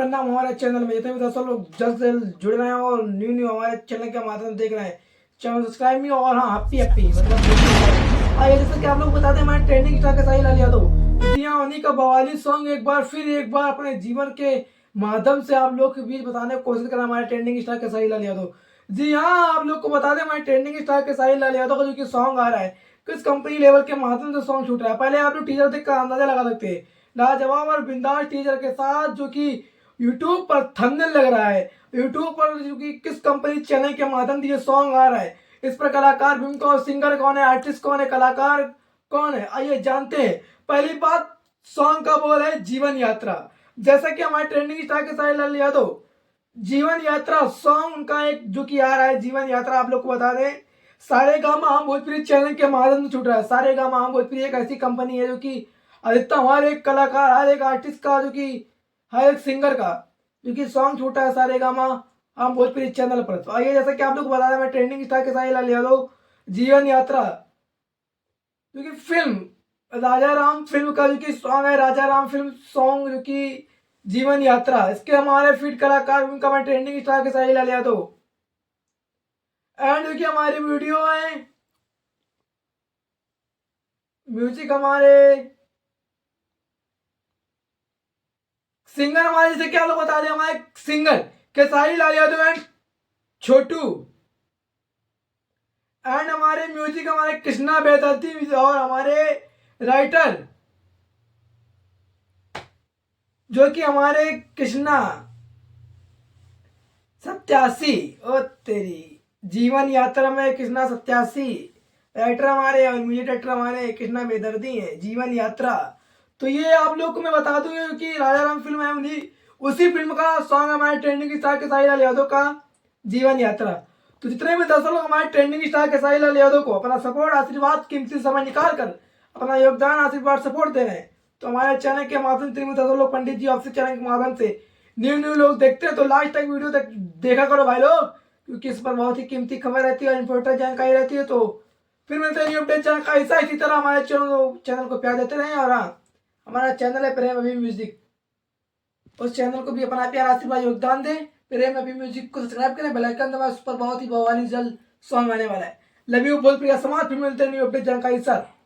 नाम हमारे चैनल में। जितने भी दोस्तों लोग जल्द से जल्द जुड़ रहे हैं और न्यू हमारे चैनल के माध्यम से देख रहे हैं, चैनल सब्सक्राइब भी और हाँ हैप्पी हैप्पी मतलब आइए जैसे कि आप लोग बताते हैं हमारे ट्रेंडिंग स्टार के साहिल अली यादव जी हाँ, उन्हीं का बवाली सॉन्ग एक बार अपने जीवन के माध्यम से आप लोग के बीच बताने की कोशिश करें हमारे ट्रेंडिंग स्टार के साहिल अली यादव। जी हाँ, आप लोग को बता दें हमारे ट्रेंडिंग स्टार के साहिल अली यादव का जो कि सॉन्ग आ रहा है किस कंपनी लेवल के माध्यम से सॉन्ग छूट रहा है। पहले आप लोग टीजर देखकर अंदाजा लगा सकते हैं, लाजवाब और बिंदास टीजर के साथ जो कि यूट्यूब पर थंबनेल लग रहा है। यूट्यूब पर जो कि किस कंपनी चैनल के माध्यम से ये सॉन्ग आ रहा है, इस पर कलाकार भी कौन, सिंगर कौन है, आर्टिस्ट कौन है, कलाकार कौन है, आइए जानते हैं। पहली बात, सॉन्ग का बोल है जीवन यात्रा। जैसा कि हमारे ट्रेंडिंग स्टार के साहिल अली यादव जीवन यात्रा सॉन्ग उनका एक जो कि आ रहा है जीवन यात्रा, आप लोग को बता दें सारे गामा हम भोजपुरी चैनल के माध्यम से छूट रहा है। सारे गामा हम भोजपुरी एक ऐसी कंपनी है जो कि अधिकतम हर एक कलाकार, हर एक आर्टिस्ट का, जो कि हर एक सिंगर का जो कि सॉन्ग छूटा है सारे गामा हम भोजपुरी चैनल पर। तो आइए जैसा कि आप लोग को बता दें मैं ट्रेंडिंग स्टार के साहिल अली यादव जीवन यात्रा जो कि फिल्म राजा राम फिल्म का जो कि सॉन्ग है, राजा राम फिल्म सॉन्ग जो कि जीवन यात्रा, इसके हमारे फीड कलाकार उनका मैं ट्रेंडिंग स्टार के साहिल अली यादव एंड जो कि हमारी वीडियो है, म्यूजिक हमारे सिंगर हमारे जैसे क्या लोग बता दें हमारे सिंगर के साहिल अली यादव एंड छोटू एंड हमारे म्यूजिक हमारे कृष्णा बेदर्दी और हमारे राइटर जो कि हमारे कृष्णा 87 ओ तेरी जीवन यात्रा में कृष्णा 87 राइटर हमारे और म्यूजिक डायरेक्टर हमारे कृष्णा बेदर्दी है जीवन यात्रा। तो ये आप लोग को मैं बता दूं कि राजा राम फिल्म है उन्हीं उसी फिल्म का सॉन्ग हमारे ट्रेंडिंग स्टार के साहिल अली यादव का जीवन यात्रा। तो जितने भी दर्शक लोग हमारे ट्रेंडिंग स्टार के साहिल अली यादव को अपना सपोर्ट आशीर्वाद कीमती समय निकाल कर अपना योगदान आशीर्वाद सपोर्ट दे रहे हैं, तो हमारे चैनल के माध्यम से दर्शक लोग पंडित जी ऑफिस चैनल के माध्यम से न्यू लोग देखते हैं तो लास्ट तक वीडियो तक देखा करो भाई लोग, क्योंकि इस पर बहुत ही कीमती खबर रहती है और इंपॉर्टेंट जानकारी रहती है। तो फिर मिलते हैं न्यू अपडेट चैनल का ऐसा इसी तरह हमारे चैनल को प्यार देते रहें। और हाँ, हमारा चैनल है प्रेम अभी म्यूजिक, उस चैनल को भी अपना प्यार आशीर्वाद योगदान दें। प्रेम अभी म्यूजिक को सब्सक्राइब करें, बेल आइकन दबाएं, उस पर बहुत ही बवाली जल्द सॉन्ग आने वाला है। लव यू बोल प्रिया समाज। फिर मिलते हैं न्यू अपडेट जानकारी के साथ।